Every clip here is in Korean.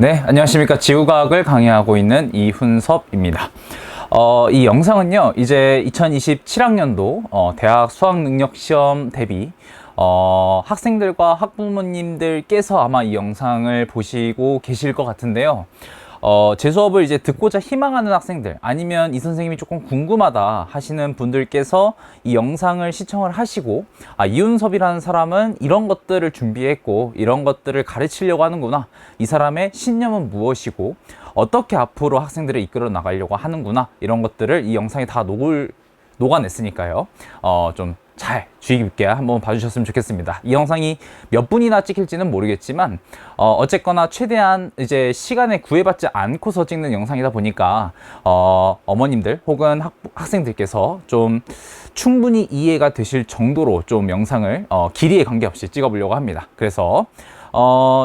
네, 안녕하십니까. 지구과학을 강의하고 있는 이훈섭입니다. 이 영상은요, 이제 2027학년도 대학 수학능력시험 대비 학생들과 학부모님들께서 아마 이 영상을 보시고 계실 것 같은데요. 제 수업을 이제 듣고자 희망하는 학생들, 아니면 이 선생님이 조금 궁금하다 하시는 분들께서 이 영상을 시청을 하시고, 이훈섭이라는 사람은 이런 것들을 준비했고 이런 것들을 가르치려고 하는구나, 이 사람의 신념은 무엇이고 어떻게 앞으로 학생들을 이끌어 나가려고 하는구나, 이런 것들을 이 영상에 다 녹아냈으니까요. 좀 잘 주의 깊게 한번 봐주셨으면 좋겠습니다. 이 영상이 몇 분이나 찍힐지는 모르겠지만 어쨌거나 최대한 이제 시간에 구애받지 않고서 찍는 영상이다 보니까 어머님들 혹은 학생들께서 좀 충분히 이해가 되실 정도로 좀 영상을 길이에 관계없이 찍어보려고 합니다. 그래서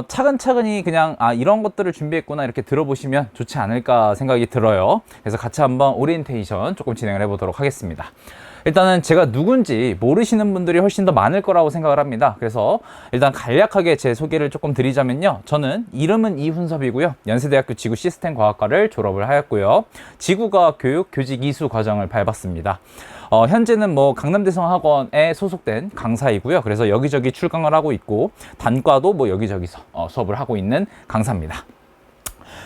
차근차근히 그냥 이런 것들을 준비했구나 이렇게 들어보시면 좋지 않을까 생각이 들어요. 그래서 같이 한번 오리엔테이션 조금 진행을 해보도록 하겠습니다. 일단은 제가 누군지 모르시는 분들이 훨씬 더 많을 거라고 생각을 합니다. 그래서 일단 간략하게 제 소개를 조금 드리자면요, 저는 이름은 이훈섭이고요, 연세대학교 지구시스템과학과를 졸업을 하였고요, 지구과학 교육 교직 이수 과정을 밟았습니다. 현재는 강남대성학원에 소속된 강사이고요. 그래서 여기저기 출강을 하고 있고 단과도 여기저기서 수업을 하고 있는 강사입니다.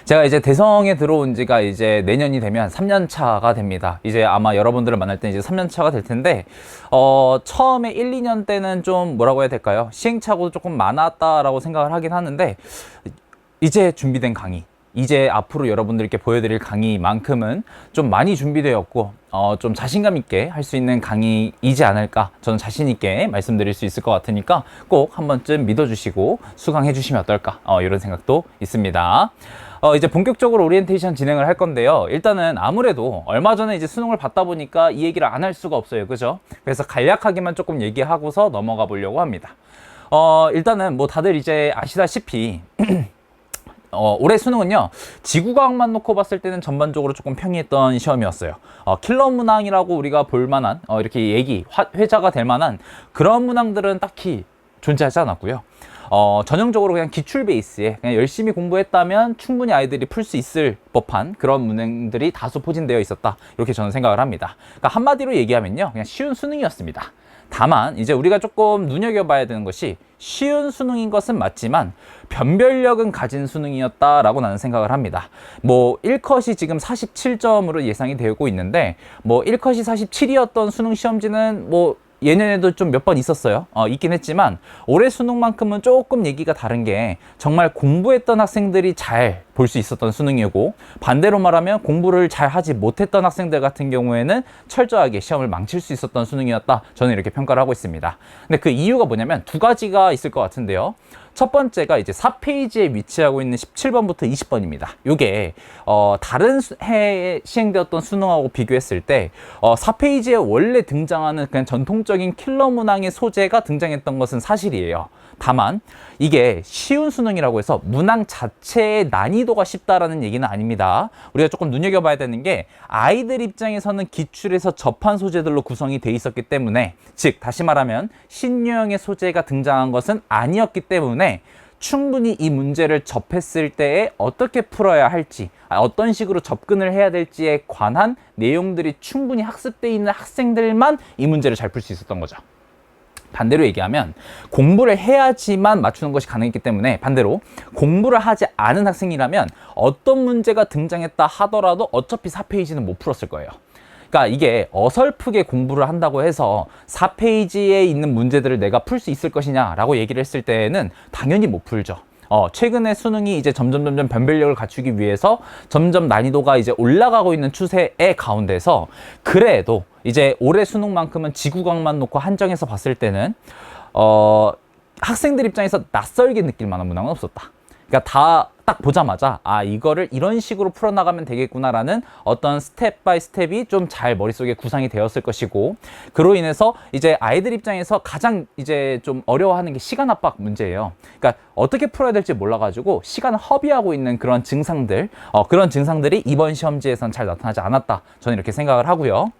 제가 이제 대성에 들어온 지가 이제 내년이 되면 3년 차가 됩니다. 이제 아마 여러분들을 만날 때 이제 3년 차가 될 텐데, 처음에 1, 2년 때는 좀 뭐라고 해야 될까요? 시행착오도 조금 많았다라고 생각을 하긴 하는데, 이제 준비된 강의, 이제 앞으로 여러분들께 보여드릴 강의만큼은 좀 많이 준비되었고, 좀 자신감 있게 할 수 있는 강의이지 않을까, 저는 자신 있게 말씀드릴 수 있을 것 같으니까 꼭 한 번쯤 믿어주시고 수강해 주시면 어떨까, 이런 생각도 있습니다. 이제 본격적으로 오리엔테이션 진행을 할 건데요. 일단은 아무래도 얼마 전에 이제 수능을 봤다 보니까 이 얘기를 안 할 수가 없어요. 그죠? 그래서 간략하게만 조금 얘기하고서 넘어가 보려고 합니다. 일단은 다들 이제 아시다시피 올해 수능은요, 지구과학만 놓고 봤을 때는 전반적으로 조금 평이했던 시험이었어요. 킬러 문항이라고 우리가 볼만한, 이렇게 회자가 될 만한 그런 문항들은 딱히 존재하지 않았고요. 전형적으로 그냥 기출 베이스에 그냥 열심히 공부했다면 충분히 아이들이 풀 수 있을 법한 그런 문항들이 다수 포진되어 있었다, 이렇게 저는 생각을 합니다. 그러니까 한마디로 얘기하면요, 그냥 쉬운 수능이었습니다. 다만 이제 우리가 조금 눈여겨봐야 되는 것이, 쉬운 수능인 것은 맞지만 변별력은 가진 수능이었다라고 나는 생각을 합니다. 1컷이 지금 47점으로 예상이 되고 있는데, 1컷이 47이었던 수능 시험지는 예년에도 좀 몇 번 있었어요. 있긴 했지만 올해 수능만큼은 조금 얘기가 다른 게, 정말 공부했던 학생들이 잘 볼 수 있었던 수능이고, 반대로 말하면 공부를 잘 하지 못했던 학생들 같은 경우에는 철저하게 시험을 망칠 수 있었던 수능이었다, 저는 이렇게 평가를 하고 있습니다. 근데 그 이유가 뭐냐면 두 가지가 있을 것 같은데요. 첫 번째가 이제 4페이지에 위치하고 있는 17번부터 20번입니다. 요게 다른 해에 시행되었던 수능하고 비교했을 때 4페이지에 원래 등장하는 그냥 전통적인 킬러 문항의 소재가 등장했던 것은 사실이에요. 다만 이게 쉬운 수능이라고 해서 문항 자체의 난이도가 쉽다라는 얘기는 아닙니다. 우리가 조금 눈여겨봐야 되는 게, 아이들 입장에서는 기출에서 접한 소재들로 구성이 돼 있었기 때문에, 즉 다시 말하면 신유형의 소재가 등장한 것은 아니었기 때문에 충분히 이 문제를 접했을 때에 어떻게 풀어야 할지, 어떤 식으로 접근을 해야 될지에 관한 내용들이 충분히 학습되어 있는 학생들만 이 문제를 잘 풀 수 있었던 거죠. 반대로 얘기하면 공부를 해야지만 맞추는 것이 가능했기 때문에, 반대로 공부를 하지 않은 학생이라면 어떤 문제가 등장했다 하더라도 어차피 4페이지는 못 풀었을 거예요. 그러니까 이게 어설프게 공부를 한다고 해서 4페이지에 있는 문제들을 내가 풀 수 있을 것이냐 라고 얘기를 했을 때는 당연히 못 풀죠. 최근에 수능이 이제 점점 변별력을 갖추기 위해서 점점 난이도가 이제 올라가고 있는 추세의 가운데서, 그래도 이제 올해 수능만큼은 지구과학만 놓고 한정해서 봤을 때는 학생들 입장에서 낯설게 느낄 만한 문항은 없었다. 그러니까 다 딱 보자마자 이거를 이런 식으로 풀어나가면 되겠구나라는 어떤 스텝 바이 스텝이 좀 잘 머릿속에 구상이 되었을 것이고, 그로 인해서 이제 아이들 입장에서 가장 이제 좀 어려워하는 게 시간 압박 문제예요. 그러니까 어떻게 풀어야 될지 몰라가지고 시간을 허비하고 있는 그런 증상들, 그런 증상들이 이번 시험지에선 잘 나타나지 않았다, 저는 이렇게 생각을 하고요.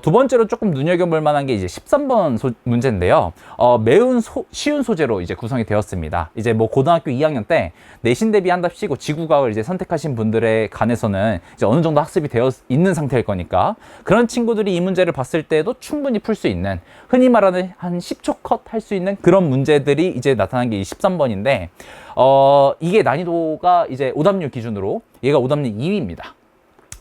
두 번째로 조금 눈여겨볼 만한 게 이제 13번 문제인데요. 매우 쉬운 소재로 이제 구성이 되었습니다. 이제 고등학교 2학년 때 내신 대비 한 얘기한답시고 지구과학을 이제 선택하신 분들에 관해서는 이제 어느 정도 학습이 되어 있는 상태일 거니까 그런 친구들이 이 문제를 봤을 때도 충분히 풀 수 있는, 흔히 말하는 한 10초 컷 할 수 있는 그런 문제들이 이제 나타난 게 이 13번인데 이게 난이도가 이제 오답률 기준으로 얘가 오답률 2위입니다.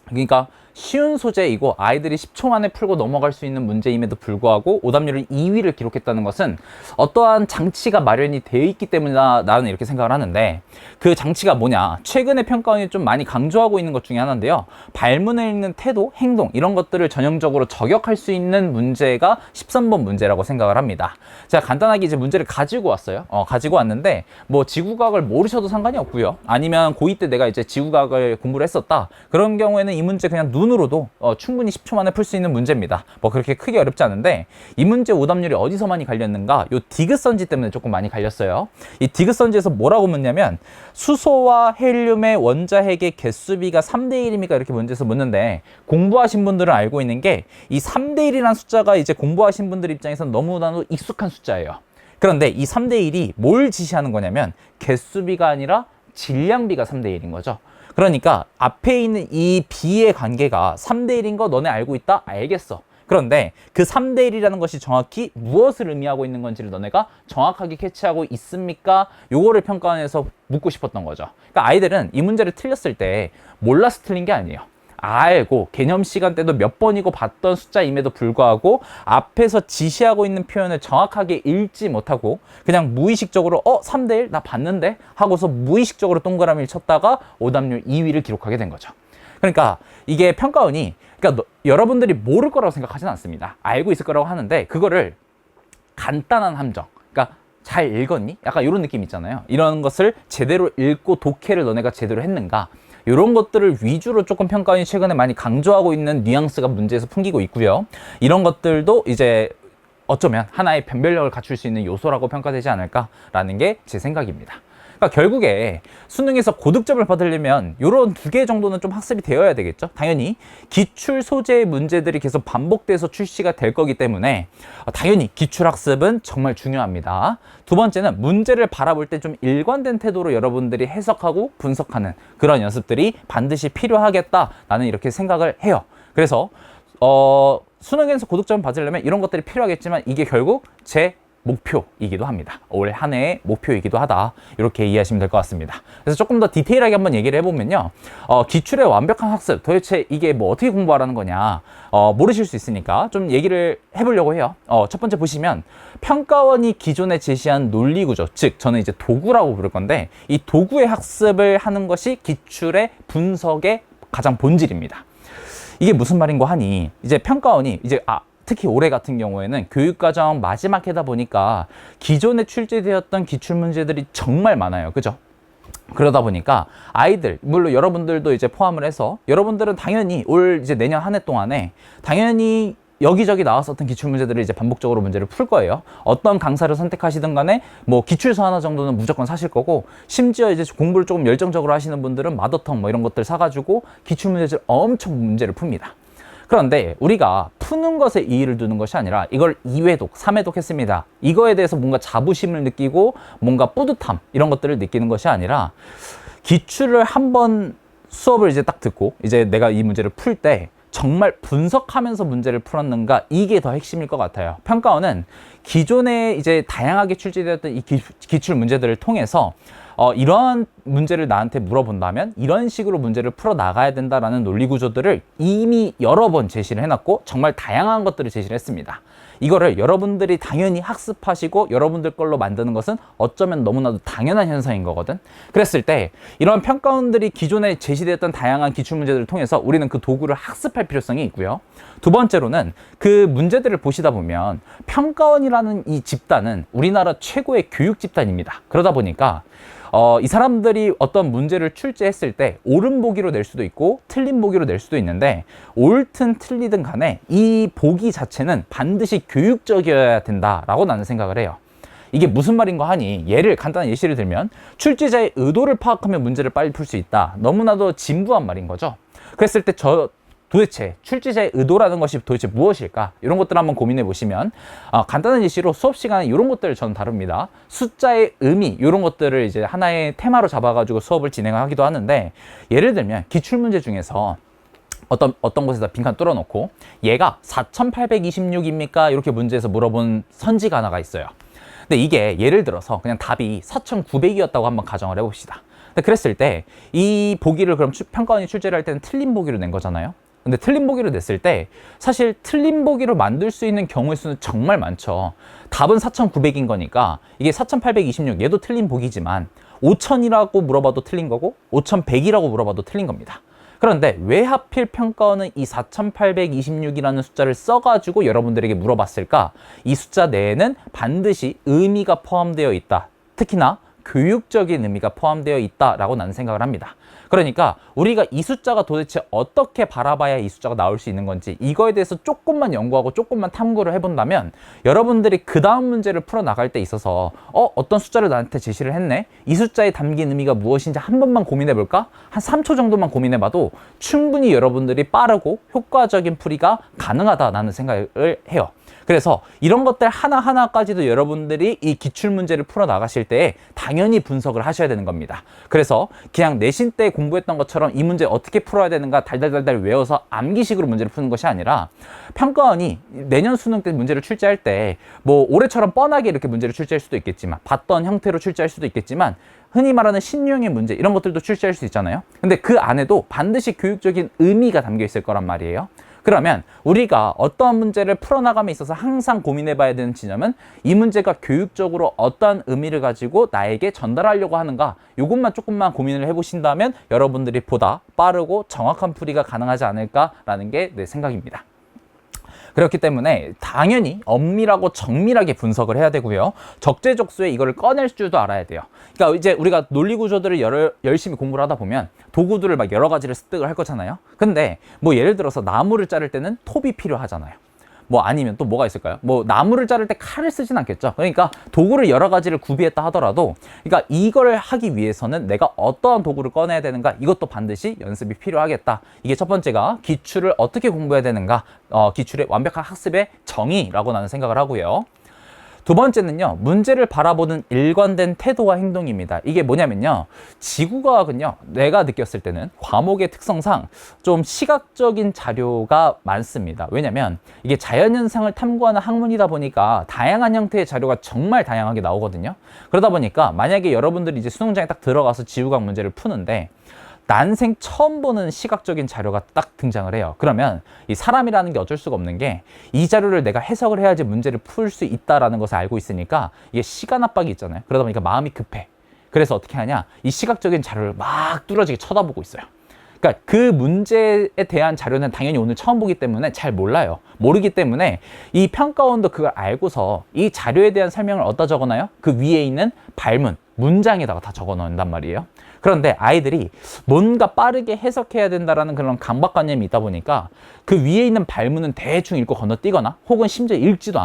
그러니까 쉬운 소재이고 아이들이 10초 만에 풀고 넘어갈 수 있는 문제임에도 불구하고 오답률을 2위를 기록했다는 것은 어떠한 장치가 마련이 되어 있기 때문이다, 나는 이렇게 생각을 하는데, 그 장치가 뭐냐, 최근에 평가원이 좀 많이 강조하고 있는 것 중에 하나인데요, 발문에 있는 태도, 행동 이런 것들을 전형적으로 저격할 수 있는 문제가 13번 문제라고 생각을 합니다. 제가 간단하게 이제 문제를 가지고 왔어요. 가지고 왔는데 뭐 지구과학을 모르셔도 상관이 없고요, 아니면 고2 때 내가 이제 지구과학을 공부를 했었다 그런 경우에는 이 문제 그냥 눈으로도 충분히 10초 만에 풀 수 있는 문제입니다. 뭐 그렇게 크게 어렵지 않은데, 이 문제 오답률이 어디서 많이 갈렸는가, 요 디귿선지 때문에 조금 많이 갈렸어요. 이 디귿선지에서 뭐라고 묻냐면 수소와 헬륨의 원자핵의 개수비가 3대1입니까 이렇게 문제에서 묻는데, 공부하신 분들은 알고 있는 게 이 3대1이라는 숫자가 이제 공부하신 분들 입장에서는 너무나도 익숙한 숫자예요. 그런데 이 3대1이 뭘 지시하는 거냐면 개수비가 아니라 질량비가 3대1인 거죠. 그러니까 앞에 있는 이 B의 관계가 3대1인 거 너네 알고 있다? 알겠어. 그런데 그 3대1이라는 것이 정확히 무엇을 의미하고 있는 건지를 너네가 정확하게 캐치하고 있습니까? 요거를 평가원에서 묻고 싶었던 거죠. 그러니까 아이들은 이 문제를 틀렸을 때 몰라서 틀린 게 아니에요. 알고 개념 시간 때도 몇 번이고 봤던 숫자임에도 불구하고 앞에서 지시하고 있는 표현을 정확하게 읽지 못하고 그냥 무의식적으로 3대1 나 봤는데 하고서 무의식적으로 동그라미를 쳤다가 오답률 2위를 기록하게 된 거죠. 그러니까 이게 평가원이, 그러니까 여러분들이 모를 거라고 생각하지는 않습니다. 알고 있을 거라고 하는데 그거를 간단한 함정, 그러니까 잘 읽었니? 약간 이런 느낌 있잖아요. 이런 것을 제대로 읽고 독해를 너네가 제대로 했는가, 이런 것들을 위주로 조금 평가원이 최근에 많이 강조하고 있는 뉘앙스가 문제에서 풍기고 있고요. 이런 것들도 이제 어쩌면 하나의 변별력을 갖출 수 있는 요소라고 평가되지 않을까라는 게 제 생각입니다. 그러니까 결국에 수능에서 고득점을 받으려면 이런 2개 정도는 좀 학습이 되어야 되겠죠. 당연히 기출 소재의 문제들이 계속 반복돼서 출시가 될 거기 때문에 당연히 기출 학습은 정말 중요합니다. 두 번째는 문제를 바라볼 때 좀 일관된 태도로 여러분들이 해석하고 분석하는 그런 연습들이 반드시 필요하겠다, 나는 이렇게 생각을 해요. 그래서 수능에서 고득점 받으려면 이런 것들이 필요하겠지만 이게 결국 제 목표이기도 합니다. 올 한 해의 목표이기도 하다, 이렇게 이해하시면 될 것 같습니다. 그래서 조금 더 디테일하게 한번 얘기를 해보면요, 기출의 완벽한 학습, 도대체 이게 뭐 어떻게 공부하라는 거냐, 모르실 수 있으니까 좀 얘기를 해보려고 해요. 첫 번째 보시면 평가원이 기존에 제시한 논리구조, 즉 저는 이제 도구라고 부를 건데, 이 도구의 학습을 하는 것이 기출의 분석의 가장 본질입니다. 이게 무슨 말인고 하니, 이제 평가원이 이제 특히 올해 같은 경우에는 교육과정 마지막 해다 보니까 기존에 출제되었던 기출문제들이 정말 많아요. 그죠? 그러다 보니까 아이들, 물론 여러분들도 이제 포함을 해서 여러분들은 당연히 올 이제 내년 한 해 동안에 당연히 여기저기 나왔었던 기출문제들을 이제 반복적으로 문제를 풀 거예요. 어떤 강사를 선택하시든 간에 뭐 기출서 하나 정도는 무조건 사실 거고, 심지어 이제 공부를 조금 열정적으로 하시는 분들은 마더텅 뭐 이런 것들 사가지고 기출문제를 엄청 문제를 풉니다. 그런데 우리가 푸는 것에 이의를 두는 것이 아니라 이걸 2회독, 3회독 했습니다. 이거에 대해서 뭔가 자부심을 느끼고 뭔가 뿌듯함 이런 것들을 느끼는 것이 아니라, 기출을 한번 수업을 이제 딱 듣고 이제 내가 이 문제를 풀 때 정말 분석하면서 문제를 풀었는가, 이게 더 핵심일 것 같아요. 평가원은 기존에 이제 다양하게 출제되었던 이 기출 문제들을 통해서 이러한 문제를 나한테 물어본다면 이런 식으로 문제를 풀어 나가야 된다라는 논리 구조들을 이미 여러 번 제시를 해놨고 정말 다양한 것들을 제시를 했습니다. 이거를 여러분들이 당연히 학습하시고 여러분들 걸로 만드는 것은 어쩌면 너무나도 당연한 현상인 거거든. 그랬을 때 이런 평가원들이 기존에 제시되었던 다양한 기출문제들을 통해서 우리는 그 도구를 학습할 필요성이 있고요. 두 번째로는 그 문제들을 보시다 보면 평가원이라는 이 집단은 우리나라 최고의 교육 집단입니다. 그러다 보니까 이 사람들이 어떤 문제를 출제했을 때 옳은 보기로 낼 수도 있고 틀린 보기로 낼 수도 있는데, 옳든 틀리든 간에 이 보기 자체는 반드시 교육적이어야 된다라고 나는 생각을 해요. 이게 무슨 말인가 하니, 간단한 예시를 들면 출제자의 의도를 파악하면 문제를 빨리 풀 수 있다. 너무나도 진부한 말인 거죠. 그랬을 때 도대체 출제자의 의도라는 것이 도대체 무엇일까? 이런 것들을 한번 고민해 보시면 간단한 예시로 수업 시간에 이런 것들을 저는 다룹니다. 숫자의 의미 이런 것들을 이제 하나의 테마로 잡아가지고 수업을 진행하기도 하는데, 예를 들면 기출문제 중에서 어떤 곳에다 빈칸 뚫어놓고 얘가 4826입니까? 이렇게 문제에서 물어본 선지가 하나가 있어요. 근데 이게 예를 들어서 그냥 답이 4900이었다고 한번 가정을 해봅시다. 근데 그랬을 때 이 보기를 그럼 평가원이 출제를 할 때는 틀린 보기로 낸 거잖아요. 근데 틀린 보기로 냈을 때 사실 틀린 보기로 만들 수 있는 경우의 수는 정말 많죠. 답은 4900인 거니까 이게 4826 얘도 틀린 보기지만 5000이라고 물어봐도 틀린 거고 5100이라고 물어봐도 틀린 겁니다. 그런데 왜 하필 평가원은 이 4826이라는 숫자를 써가지고 여러분들에게 물어봤을까? 이 숫자 내에는 반드시 의미가 포함되어 있다. 특히나 교육적인 의미가 포함되어 있다라고 나는 생각을 합니다. 그러니까 우리가 이 숫자가 도대체 어떻게 바라봐야 이 숫자가 나올 수 있는 건지 이거에 대해서 조금만 연구하고 조금만 탐구를 해본다면 여러분들이 그 다음 문제를 풀어나갈 때 있어서 어떤 숫자를 나한테 제시를 했네? 이 숫자에 담긴 의미가 무엇인지 한 번만 고민해볼까? 한 3초 정도만 고민해봐도 충분히 여러분들이 빠르고 효과적인 풀이가 가능하다라는 생각을 해요. 그래서 이런 것들 하나하나까지도 여러분들이 이 기출문제를 풀어나가실 때 당연히 분석을 하셔야 되는 겁니다. 그래서 그냥 내신 때 공부했던 것처럼 이 문제 어떻게 풀어야 되는가 달달달달 외워서 암기식으로 문제를 푸는 것이 아니라 평가원이 내년 수능 때 문제를 출제할 때 뭐 올해처럼 뻔하게 이렇게 문제를 출제할 수도 있겠지만 봤던 형태로 출제할 수도 있겠지만 흔히 말하는 신유형의 문제 이런 것들도 출제할 수 있잖아요. 근데 그 안에도 반드시 교육적인 의미가 담겨 있을 거란 말이에요. 그러면 우리가 어떠한 문제를 풀어나감에 있어서 항상 고민해 봐야 되는 지점은 이 문제가 교육적으로 어떠한 의미를 가지고 나에게 전달하려고 하는가, 이것만 조금만 고민을 해보신다면 여러분들이 보다 빠르고 정확한 풀이가 가능하지 않을까라는 게 내 생각입니다. 그렇기 때문에 당연히 엄밀하고 정밀하게 분석을 해야 되고요. 적재적소에 이거를 꺼낼 줄도 알아야 돼요. 그러니까 이제 우리가 논리 구조들을 열심히 공부를 하다 보면 도구들을 막 여러 가지를 습득을 할 거잖아요. 근데 뭐 예를 들어서 나무를 자를 때는 톱이 필요하잖아요. 뭐 아니면 또 뭐가 있을까요? 뭐 나무를 자를 때 칼을 쓰진 않겠죠. 그러니까 도구를 여러 가지를 구비했다 하더라도 그러니까 이걸 하기 위해서는 내가 어떠한 도구를 꺼내야 되는가, 이것도 반드시 연습이 필요하겠다. 이게 첫 번째가 기출을 어떻게 공부해야 되는가, 기출의 완벽한 학습의 정의라고 나는 생각을 하고요. 두 번째는요, 문제를 바라보는 일관된 태도와 행동입니다. 이게 뭐냐면요, 지구과학은요, 내가 느꼈을 때는 과목의 특성상 좀 시각적인 자료가 많습니다. 왜냐면 이게 자연현상을 탐구하는 학문이다 보니까 다양한 형태의 자료가 정말 다양하게 나오거든요. 그러다 보니까 만약에 여러분들이 이제 수능장에 딱 들어가서 지구과학 문제를 푸는데 난생 처음 보는 시각적인 자료가 딱 등장을 해요. 그러면 이 사람이라는 게 어쩔 수가 없는 게 이 자료를 내가 해석을 해야지 문제를 풀 수 있다라는 것을 알고 있으니까 이게 시간 압박이 있잖아요. 그러다 보니까 마음이 급해. 그래서 어떻게 하냐? 이 시각적인 자료를 막 뚫어지게 쳐다보고 있어요. 그러니까 그 문제에 대한 자료는 당연히 오늘 처음 보기 때문에 잘 몰라요. 모르기 때문에 이 평가원도 그걸 알고서 이 자료에 대한 설명을 어디다 적어놔요? 그 위에 있는 발문, 문장에다가 다 적어 놓는단 말이에요. 그런데 아이들이 뭔가 빠르게 해석해야 된다라는 그런 강박관념이 있다 보니까 그 위에 있는 발문은 대충 읽고 건너뛰거나 혹은 심지어 읽지도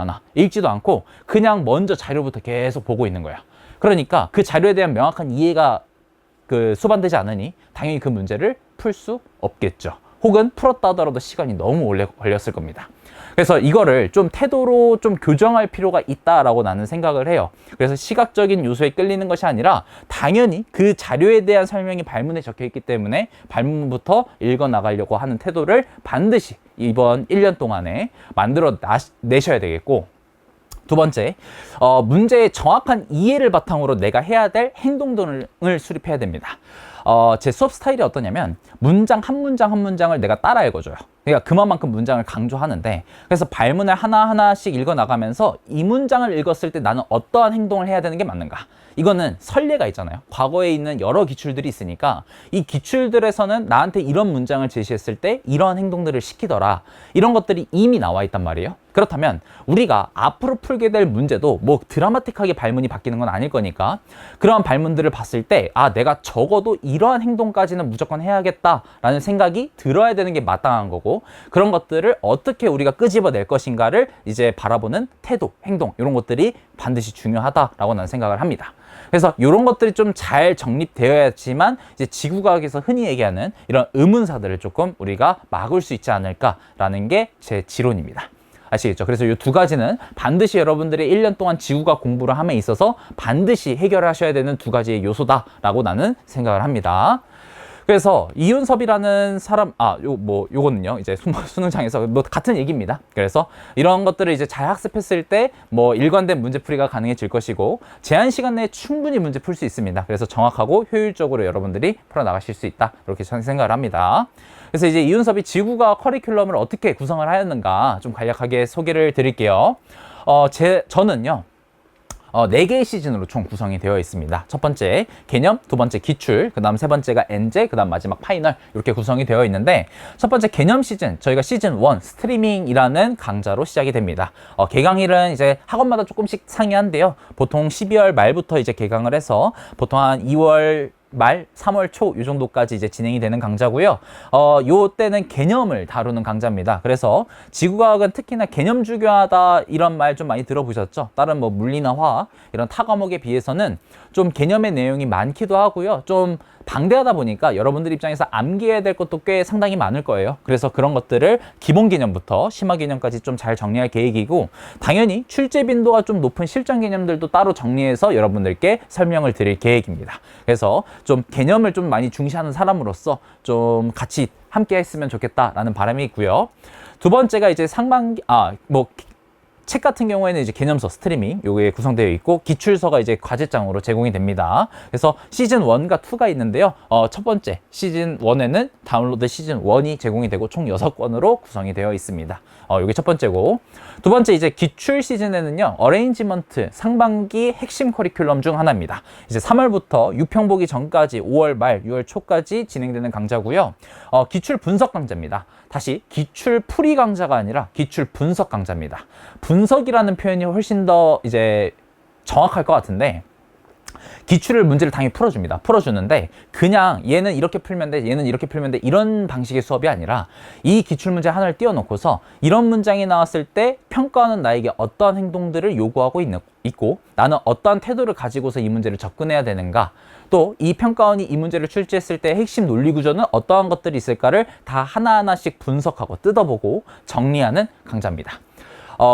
않고 그냥 먼저 자료부터 계속 보고 있는 거야. 그러니까 그 자료에 대한 명확한 이해가 수반되지 않으니 당연히 그 문제를 풀 수 없겠죠. 혹은 풀었다 하더라도 시간이 너무 오래 걸렸을 겁니다. 그래서 이거를 좀 태도로 좀 교정할 필요가 있다라고 나는 생각을 해요. 그래서 시각적인 요소에 끌리는 것이 아니라 당연히 그 자료에 대한 설명이 발문에 적혀 있기 때문에 발문부터 읽어 나가려고 하는 태도를 반드시 이번 1년 동안에 만들어 내셔야 되겠고, 두 번째, 문제의 정확한 이해를 바탕으로 내가 해야 될 행동들을 수립해야 됩니다. 제 수업 스타일이 어떠냐면 문장 한 문장을 내가 따라 읽어줘요. 그러니까 그만큼 문장을 강조하는데, 그래서 발문을 하나하나씩 읽어나가면서 이 문장을 읽었을 때 나는 어떠한 행동을 해야 되는 게 맞는가, 이거는 선례가 있잖아요. 과거에 있는 여러 기출들이 있으니까 이 기출들에서는 나한테 이런 문장을 제시했을 때 이런 행동들을 시키더라, 이런 것들이 이미 나와 있단 말이에요. 그렇다면 우리가 앞으로 풀게 될 문제도 뭐 드라마틱하게 발문이 바뀌는 건 아닐 거니까 그러한 발문들을 봤을 때 내가 적어도 이러한 행동까지는 무조건 해야겠다라는 생각이 들어야 되는 게 마땅한 거고, 그런 것들을 어떻게 우리가 끄집어낼 것인가를 이제 바라보는 태도, 행동, 이런 것들이 반드시 중요하다라고 나는 생각을 합니다. 그래서 이런 것들이 좀 잘 정립되어야지만 이제 지구과학에서 흔히 얘기하는 이런 의문사들을 조금 우리가 막을 수 있지 않을까라는 게 제 지론입니다. 아시겠죠? 그래서 이 두 가지는 반드시 여러분들이 1년 동안 지구과학 공부를 함에 있어서 반드시 해결하셔야 되는 두 가지의 요소다라고 나는 생각을 합니다. 그래서 이윤섭이라는 사람, 요거는요, 이제 수능장에서 뭐 같은 얘기입니다. 그래서 이런 것들을 이제 잘 학습했을 때 뭐 일관된 문제풀이가 가능해질 것이고, 제한 시간 내에 충분히 문제 풀 수 있습니다. 그래서 정확하고 효율적으로 여러분들이 풀어나가실 수 있다. 이렇게 저는 생각을 합니다. 그래서 이제 이윤섭이 지구과학 커리큘럼을 어떻게 구성을 하였는가 좀 간략하게 소개를 드릴게요. 저는요, 4개의 시즌으로 총 구성이 되어 있습니다. 첫 번째 개념, 두 번째 기출, 그 다음 세 번째가 엔제, 그 다음 마지막 파이널, 이렇게 구성이 되어 있는데, 첫 번째 개념 시즌, 저희가 시즌 1 스트리밍이라는 강좌로 시작이 됩니다. 개강일은 이제 학원마다 조금씩 상이한데요. 보통 12월 말부터 이제 개강을 해서 보통 한 2월 말 3월 초 이 정도까지 이제 진행이 되는 강좌고요. 요 때는 개념을 다루는 강좌입니다. 그래서 지구과학은 특히나 개념 중요하다 이런 말 좀 많이 들어보셨죠? 다른 뭐 물리나 화학 이런 타 과목에 비해서는 좀 개념의 내용이 많기도 하고요. 좀 방대하다 보니까 여러분들 입장에서 암기해야 될 것도 꽤 상당히 많을 거예요. 그래서 그런 것들을 기본 개념부터 심화 개념까지 좀 잘 정리할 계획이고, 당연히 출제 빈도가 좀 높은 실전 개념들도 따로 정리해서 여러분들께 설명을 드릴 계획입니다. 그래서 좀 개념을 좀 많이 중시하는 사람으로서 좀 같이 함께 했으면 좋겠다라는 바람이 있고요. 두 번째가 이제 책 같은 경우에는 이제 개념서 스트리밍 요게 구성되어 있고, 기출서가 이제 과제장으로 제공이 됩니다. 그래서 시즌 1과 2가 있는데요. 첫 번째 시즌 1에는 다운로드 시즌 1이 제공이 되고 총 6권으로 구성이 되어 있습니다. 요게 첫 번째고, 두 번째 이제 기출 시즌에는요, 어레인지먼트 상반기 핵심 커리큘럼 중 하나입니다. 이제 3월부터 유평 보기 전까지 5월 말 6월 초까지 진행되는 강좌고요. 기출 분석 강좌입니다. 다시 기출 풀이 강좌가 아니라 기출 분석 강좌입니다. 분석이라는 표현이 훨씬 더 이제 정확할 것 같은데, 기출을 문제를 당연히 풀어줍니다. 풀어주는데 그냥 얘는 이렇게 풀면 돼, 얘는 이렇게 풀면 돼, 이런 방식의 수업이 아니라 이 기출문제 하나를 띄워놓고서 이런 문장이 나왔을 때 평가원은 나에게 어떠한 행동들을 요구하고 있고 나는 어떠한 태도를 가지고서 이 문제를 접근해야 되는가, 또 이 평가원이 이 문제를 출제했을 때 핵심 논리 구조는 어떠한 것들이 있을까를 다 하나하나씩 분석하고 뜯어보고 정리하는 강좌입니다.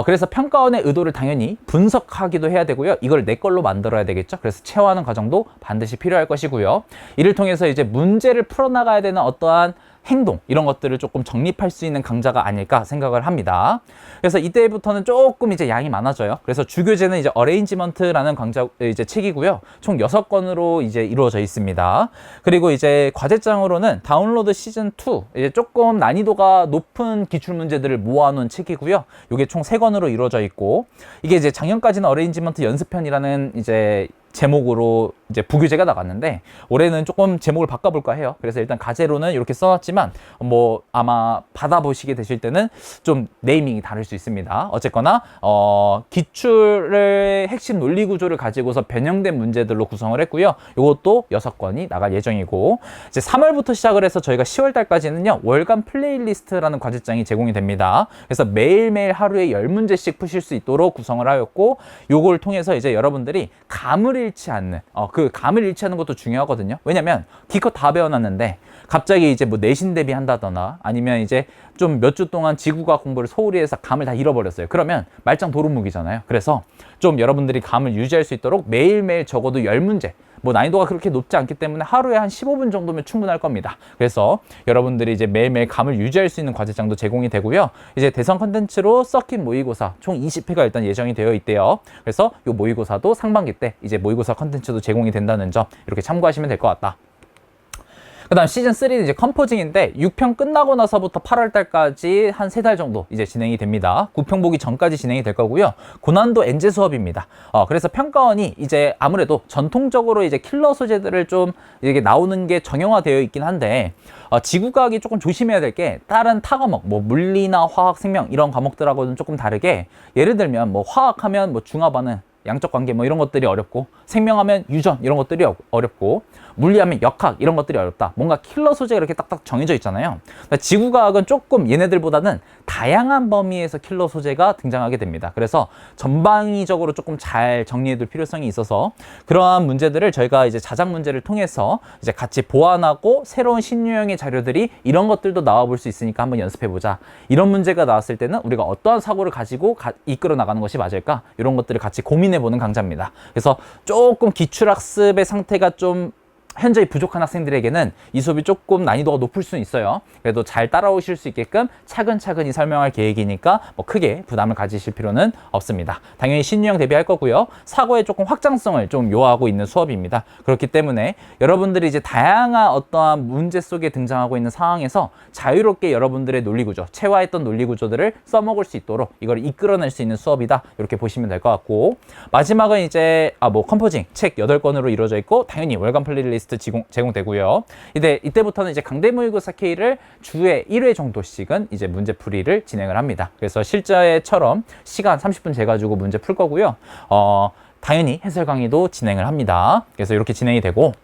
그래서 평가원의 의도를 당연히 분석하기도 해야 되고요. 이걸 내 걸로 만들어야 되겠죠. 그래서 체화하는 과정도 반드시 필요할 것이고요. 이를 통해서 이제 문제를 풀어나가야 되는 어떠한 행동, 이런 것들을 조금 정립할 수 있는 강좌가 아닐까 생각을 합니다. 그래서 이때부터는 조금 이제 양이 많아져요. 그래서 주교재는 이제 어레인지먼트라는 강좌 이제 책이고요. 총 6권으로 이제 이루어져 있습니다. 그리고 이제 과제장으로는 다운로드 시즌 2, 이제 조금 난이도가 높은 기출 문제들을 모아놓은 책이고요. 이게 총 3권으로 이루어져 있고, 이게 이제 작년까지는 어레인지먼트 연습편이라는 이제 제목으로 이제 부교재가 나갔는데, 올해는 조금 제목을 바꿔볼까 해요. 그래서 일단 가제로는 이렇게 써놨지만 뭐 아마 받아보시게 되실 때는 좀 네이밍이 다를 수 있습니다. 어쨌거나 기출의 핵심 논리 구조를 가지고서 변형된 문제들로 구성을 했고요. 이것도 6권이 나갈 예정이고, 이제 3월부터 시작을 해서 저희가 10월 달까지는요, 월간 플레이리스트라는 과제장이 제공이 됩니다. 그래서 매일매일 하루에 10문제씩 푸실 수 있도록 구성을 하였고, 요걸 통해서 이제 여러분들이 감을 잃지 않는, 그 감을 잃지 않는 것도 중요하거든요. 왜냐면 기껏 다 배워놨는데 갑자기 이제 뭐 내신 대비한다거나 아니면 이제 좀 몇 주 동안 지구과학 공부를 소홀히 해서 감을 다 잃어버렸어요. 그러면 말짱 도루묵이잖아요. 그래서 좀 여러분들이 감을 유지할 수 있도록 매일매일 적어도 10문제, 뭐 난이도가 그렇게 높지 않기 때문에 하루에 한 15분 정도면 충분할 겁니다. 그래서 여러분들이 이제 매일매일 감을 유지할 수 있는 과제장도 제공이 되고요. 이제 대선 컨텐츠로 서킷 모의고사 총 20회가 일단 예정이 되어 있대요. 그래서 이 모의고사도 상반기 때 이제 모의고사 컨텐츠도 제공이 된다는 점 이렇게 참고하시면 될 것 같다. 그 다음 시즌 3는 이제 컴포징인데 6편 끝나고 나서부터 8월 달까지 한 3달 정도 이제 진행이 됩니다. 9편 보기 전까지 진행이 될 거고요. 고난도 엔제 수업입니다. 그래서 평가원이 이제 아무래도 전통적으로 이제 킬러 소재들을 좀 이게 나오는 게 정형화되어 있긴 한데, 지구과학이 조금 조심해야 될 게 다른 타 과목, 뭐 물리나 화학, 생명 이런 과목들하고는 조금 다르게, 예를 들면 뭐 화학하면 뭐 중화 반응, 양적 관계 뭐 이런 것들이 어렵고, 생명하면 유전 이런 것들이 어렵고, 물리하면 역학 이런 것들이 어렵다. 뭔가 킬러 소재가 이렇게 딱딱 정해져 있잖아요. 그러니까 지구과학은 조금 얘네들보다는 다양한 범위에서 킬러 소재가 등장하게 됩니다. 그래서 전방위적으로 조금 잘 정리해둘 필요성이 있어서 그러한 문제들을 저희가 이제 자작 문제를 통해서 이제 같이 보완하고, 새로운 신유형의 자료들이 이런 것들도 나와볼 수 있으니까 한번 연습해보자. 이런 문제가 나왔을 때는 우리가 어떠한 사고를 가지고 이끌어 나가는 것이 맞을까? 이런 것들을 같이 고민해보는 강좌입니다. 그래서 조금 기출학습의 상태가 좀 현저히 부족한 학생들에게는 이 수업이 조금 난이도가 높을 수는 있어요. 그래도 잘 따라오실 수 있게끔 차근차근히 설명할 계획이니까 뭐 크게 부담을 가지실 필요는 없습니다. 당연히 신유형 대비할 거고요. 사고에 조금 확장성을 좀 요하고 있는 수업입니다. 그렇기 때문에 여러분들이 이제 다양한 어떠한 문제 속에 등장하고 있는 상황에서 자유롭게 여러분들의 논리구조, 체화했던 논리구조들을 써먹을 수 있도록 이걸 이끌어낼 수 있는 수업이다. 이렇게 보시면 될 것 같고, 마지막은 이제 컴포징 책 8권으로 이루어져 있고, 당연히 월간 플레이리스트 제공되고요. 이때부터는 이제 강대모의고사 K를 주에 1회 정도씩은 이제 문제풀이를 진행을 합니다. 그래서 실제처럼 시간 30분 재가지고 문제 풀 거고요. 당연히 해설 강의도 진행을 합니다. 그래서 이렇게 진행이 되고,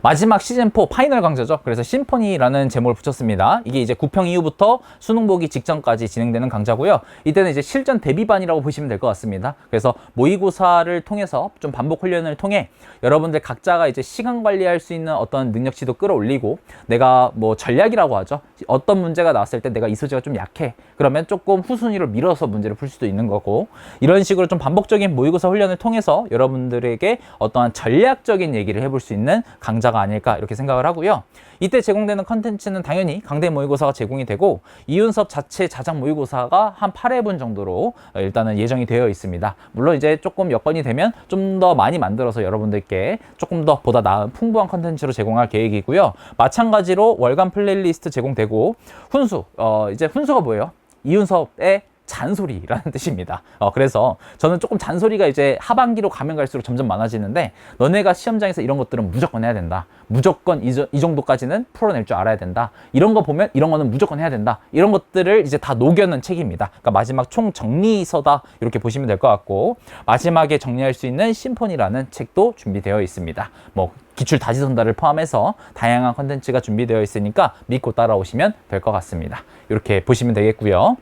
마지막 시즌4 파이널 강좌죠. 그래서 심포니라는 제목을 붙였습니다. 이게 이제 구평 이후부터 수능 보기 직전까지 진행되는 강좌고요. 이때는 이제 실전 대비반이라고 보시면 될 것 같습니다. 그래서 모의고사를 통해서 좀 반복 훈련을 통해 여러분들 각자가 이제 시간 관리할 수 있는 어떤 능력치도 끌어올리고, 내가 뭐 전략이라고 하죠. 어떤 문제가 나왔을 때 내가 이 소재가 좀 약해. 그러면 조금 후순위로 밀어서 문제를 풀 수도 있는 거고, 이런 식으로 좀 반복적인 모의고사 훈련을 통해서 여러분들에게 어떠한 전략적인 얘기를 해볼 수 있는 강좌가 아닐까 이렇게 생각을 하고요. 이때 제공되는 컨텐츠는 당연히 강대 모의고사가 제공이 되고, 이윤섭 자체 자작 모의고사가 한 8회분 정도로 일단은 예정이 되어 있습니다. 물론 이제 조금 여건이 되면 좀 더 많이 만들어서 여러분들께 조금 더 보다 나은 풍부한 컨텐츠로 제공할 계획이고요. 마찬가지로 월간 플레이리스트 제공되고, 훈수, 이제 훈수가 뭐예요? 이윤섭의 잔소리라는 뜻입니다. 그래서 저는 조금 잔소리가 이제 하반기로 가면 갈수록 점점 많아지는데, 너네가 시험장에서 이런 것들은 무조건 해야 된다. 무조건 이 정도까지는 풀어낼 줄 알아야 된다. 이런 거 보면 이런 거는 무조건 해야 된다. 이런 것들을 이제 다 녹여놓은 책입니다. 그러니까 마지막 총 정리서다 이렇게 보시면 될 것 같고, 마지막에 정리할 수 있는 심포니라는 책도 준비되어 있습니다. 뭐 기출 다지선다를 포함해서 다양한 컨텐츠가 준비되어 있으니까 믿고 따라오시면 될 것 같습니다. 이렇게 보시면 되겠고요.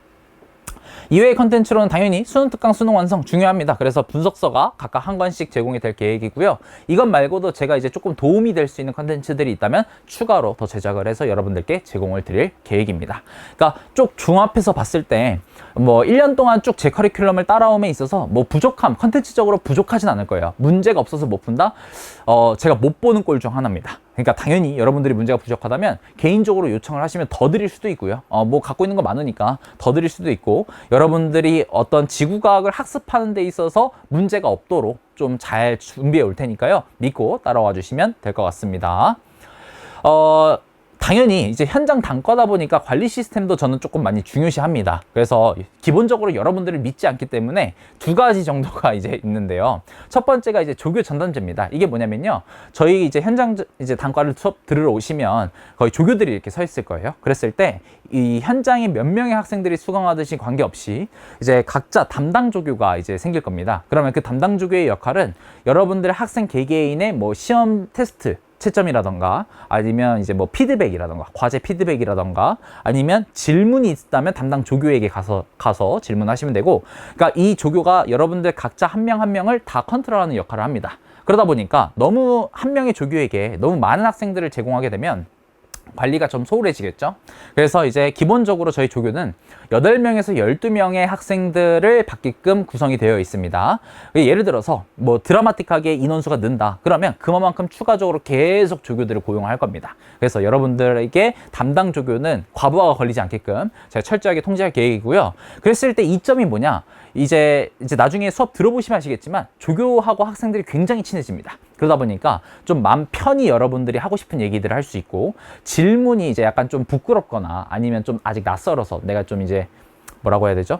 이외의 컨텐츠로는 당연히 수능 특강 수능 완성 중요합니다. 그래서 분석서가 각각 한 권씩 제공이 될 계획이고요. 이것 말고도 제가 이제 조금 도움이 될 수 있는 컨텐츠들이 있다면 추가로 더 제작을 해서 여러분들께 제공을 드릴 계획입니다. 그러니까 쭉 종합해서 봤을 때 뭐 1년 동안 쭉 제 커리큘럼을 따라옴에 있어서 뭐 컨텐츠적으로 부족하진 않을 거예요. 문제가 없어서 못 푼다? 제가 못 보는 꼴 중 하나입니다. 그러니까 당연히 여러분들이 문제가 부족하다면 개인적으로 요청을 하시면 더 드릴 수도 있고요. 뭐 갖고 있는 거 많으니까 더 드릴 수도 있고, 여러분들이 어떤 지구과학을 학습하는 데 있어서 문제가 없도록 좀 잘 준비해 올 테니까요. 믿고 따라와 주시면 될 것 같습니다. 당연히 이제 현장 단과다 보니까 관리 시스템도 저는 조금 많이 중요시합니다. 그래서 기본적으로 여러분들을 믿지 않기 때문에 두 가지 정도가 이제 있는데요. 첫 번째가 이제 조교 전담제입니다. 이게 뭐냐면요, 저희 이제 현장 이제 단과를 수업 들으러 오시면 거의 조교들이 이렇게 서 있을 거예요. 그랬을 때 이 현장에 몇 명의 학생들이 수강하듯이 관계없이 이제 각자 담당 조교가 이제 생길 겁니다. 그러면 그 담당 조교의 역할은 여러분들의 학생 개개인의 뭐 시험 테스트 채점이라던가, 아니면 이제 뭐 피드백이라던가, 과제 피드백이라던가, 아니면 질문이 있다면 담당 조교에게 가서 질문하시면 되고, 그러니까 이 조교가 여러분들 각자 한 명 한 명을 다 컨트롤하는 역할을 합니다. 그러다 보니까 너무 한 명의 조교에게 너무 많은 학생들을 제공하게 되면 관리가 좀 소홀해지겠죠. 그래서 이제 기본적으로 저희 조교는 8명에서 12명의 학생들을 받게끔 구성이 되어 있습니다. 예를 들어서 뭐 드라마틱하게 인원수가 는다 그러면 그만큼 추가적으로 계속 조교들을 고용할 겁니다. 그래서 여러분들에게 담당 조교는 과부하가 걸리지 않게끔 제가 철저하게 통제할 계획이고요. 그랬을 때 이점이 뭐냐, 이제 나중에 수업 들어보시면 아시겠지만 조교하고 학생들이 굉장히 친해집니다. 그러다 보니까 좀 마음 편히 여러분들이 하고 싶은 얘기들을 할 수 있고, 질문이 이제 약간 좀 부끄럽거나 아니면 좀 아직 낯설어서 내가 좀 이제 뭐라고 해야 되죠?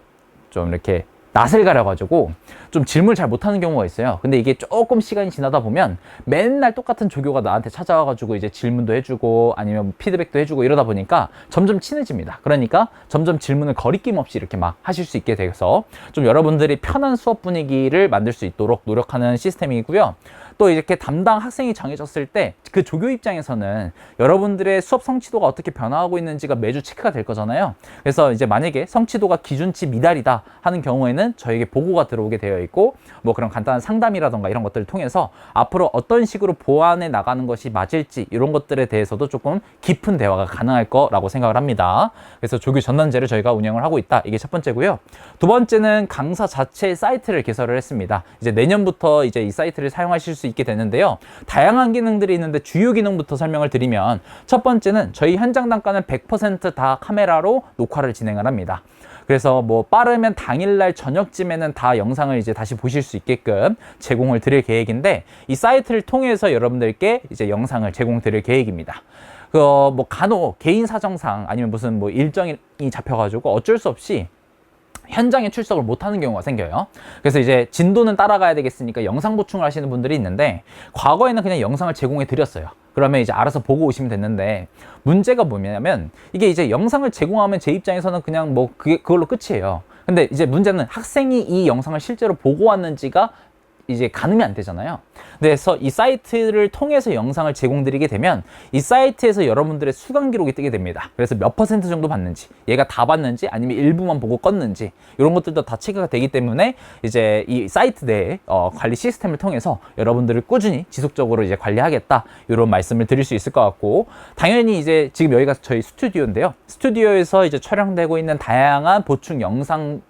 좀 이렇게 낯을 가려가지고 좀 질문을 잘 못하는 경우가 있어요. 근데 이게 조금 시간이 지나다 보면 맨날 똑같은 조교가 나한테 찾아와가지고 이제 질문도 해주고 아니면 피드백도 해주고 이러다 보니까 점점 친해집니다. 그러니까 점점 질문을 거리낌 없이 이렇게 막 하실 수 있게 돼서 좀 여러분들이 편한 수업 분위기를 만들 수 있도록 노력하는 시스템이고요. 또 이렇게 담당 학생이 정해졌을 때 그 조교 입장에서는 여러분들의 수업 성취도가 어떻게 변화하고 있는지가 매주 체크가 될 거잖아요. 그래서 이제 만약에 성취도가 기준치 미달이다 하는 경우에는 저에게 보고가 들어오게 되어 있고 뭐 그런 간단한 상담이라던가 이런 것들을 통해서 앞으로 어떤 식으로 보완해 나가는 것이 맞을지 이런 것들에 대해서도 조금 깊은 대화가 가능할 거라고 생각을 합니다. 그래서 조교 전단지를 저희가 운영을 하고 있다. 이게 첫 번째고요. 두 번째는 강사 자체의 사이트를 개설을 했습니다. 이제 내년부터 이제 이 사이트를 사용하실 수 있게 되는데요. 다양한 기능들이 있는데 주요 기능부터 설명을 드리면 첫 번째는 저희 현장 단가는 100% 다 카메라로 녹화를 진행을 합니다. 그래서 뭐 빠르면 당일날 저녁쯤에는 다 영상을 이제 다시 보실 수 있게끔 제공을 드릴 계획인데 이 사이트를 통해서 여러분들께 이제 영상을 제공 드릴 계획입니다. 뭐 간혹 개인 사정상 아니면 무슨 뭐 일정이 잡혀가지고 어쩔 수 없이 현장에 출석을 못하는 경우가 생겨요. 그래서 이제 진도는 따라가야 되겠으니까 영상 보충을 하시는 분들이 있는데 과거에는 그냥 영상을 제공해 드렸어요. 그러면 이제 알아서 보고 오시면 됐는데 문제가 뭐냐면 이게 이제 영상을 제공하면 제 입장에서는 그냥 뭐 그걸로 끝이에요. 근데 이제 문제는 학생이 이 영상을 실제로 보고 왔는지가 이제 가늠이 안 되잖아요. 그래서 이 사이트를 통해서 영상을 제공드리게 되면 이 사이트에서 여러분들의 수강 기록이 뜨게 됩니다. 그래서 몇 퍼센트 정도 봤는지, 얘가 다 봤는지 아니면 일부만 보고 껐는지 이런 것들도 다 체크가 되기 때문에 이제 이 사이트 내에 관리 시스템을 통해서 여러분들을 꾸준히 지속적으로 이제 관리하겠다 이런 말씀을 드릴 수 있을 것 같고, 당연히 이제 지금 여기가 저희 스튜디오인데요. 스튜디오에서 이제 촬영되고 있는 다양한 보충 영상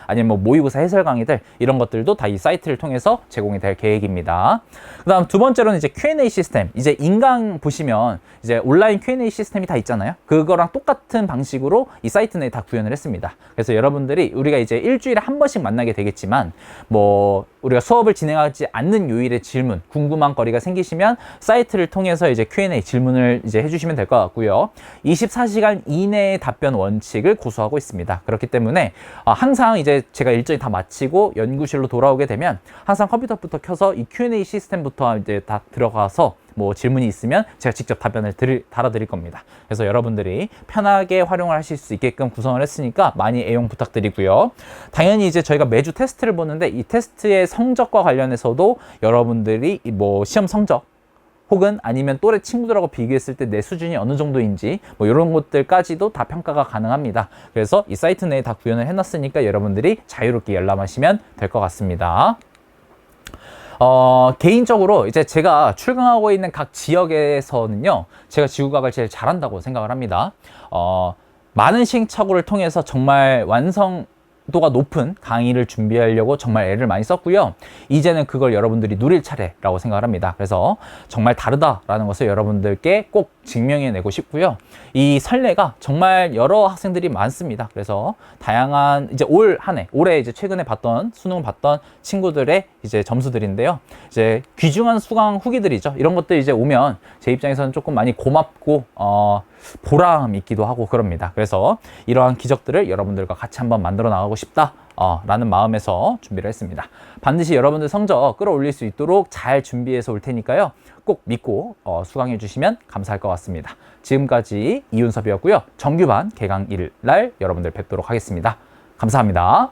아니면 뭐 모의고사 해설 강의들 이런 것들도 다 이 사이트를 통해서 제공이 될 계획입니다. 그 다음 두 번째로는 이제 Q&A 시스템. 이제 인강 보시면 이제 온라인 Q&A 시스템이 다 있잖아요. 그거랑 똑같은 방식으로 이 사이트 내에 다 구현을 했습니다. 그래서 여러분들이 우리가 이제 일주일에 한 번씩 만나게 되겠지만 뭐 우리가 수업을 진행하지 않는 요일에 질문, 궁금한 거리가 생기시면 사이트를 통해서 이제 Q&A 질문을 이제 해주시면 될 것 같고요. 24시간 이내의 답변 원칙을 고수하고 있습니다. 그렇기 때문에 항상 이제 제가 일정이 다 마치고 연구실로 돌아오게 되면 항상 컴퓨터부터 켜서 이 Q&A 시스템부터 이제 다 들어가서 뭐 질문이 있으면 제가 직접 답변을 달아드릴 겁니다. 그래서 여러분들이 편하게 활용을 하실 수 있게끔 구성을 했으니까 많이 애용 부탁드리고요. 당연히 이제 저희가 매주 테스트를 보는데 이 테스트의 성적과 관련해서도 여러분들이 뭐 시험 성적 혹은 아니면 또래 친구들하고 비교했을 때 내 수준이 어느 정도인지 뭐 이런 것들까지도 다 평가가 가능합니다. 그래서 이 사이트 내에 다 구현을 해놨으니까 여러분들이 자유롭게 열람하시면 될 것 같습니다. 개인적으로 이제 제가 출강하고 있는 각 지역에서는요, 제가 지구과학을 제일 잘한다고 생각을 합니다. 많은 시행착오를 통해서 정말 완성도가 높은 강의를 준비하려고 정말 애를 많이 썼고요. 이제는 그걸 여러분들이 누릴 차례라고 생각을 합니다. 그래서 정말 다르다라는 것을 여러분들께 꼭 증명해내고 싶고요. 이 선례가 정말 여러 학생들이 많습니다. 그래서 다양한 이제 올해 이제 최근에 수능을 봤던 친구들의 이제 점수들인데요. 이제 귀중한 수강 후기들이죠. 이런 것들 이제 오면 제 입장에서는 조금 많이 고맙고 보람 있기도 하고 그럽니다. 그래서 이러한 기적들을 여러분들과 같이 한번 만들어 나가고 싶다. 라는 마음에서 준비를 했습니다. 반드시 여러분들 성적 끌어올릴 수 있도록 잘 준비해서 올 테니까요. 꼭 믿고 수강해 주시면 감사할 것 같습니다. 지금까지 이윤섭이었고요. 정규반 개강 1일 날 여러분들 뵙도록 하겠습니다. 감사합니다.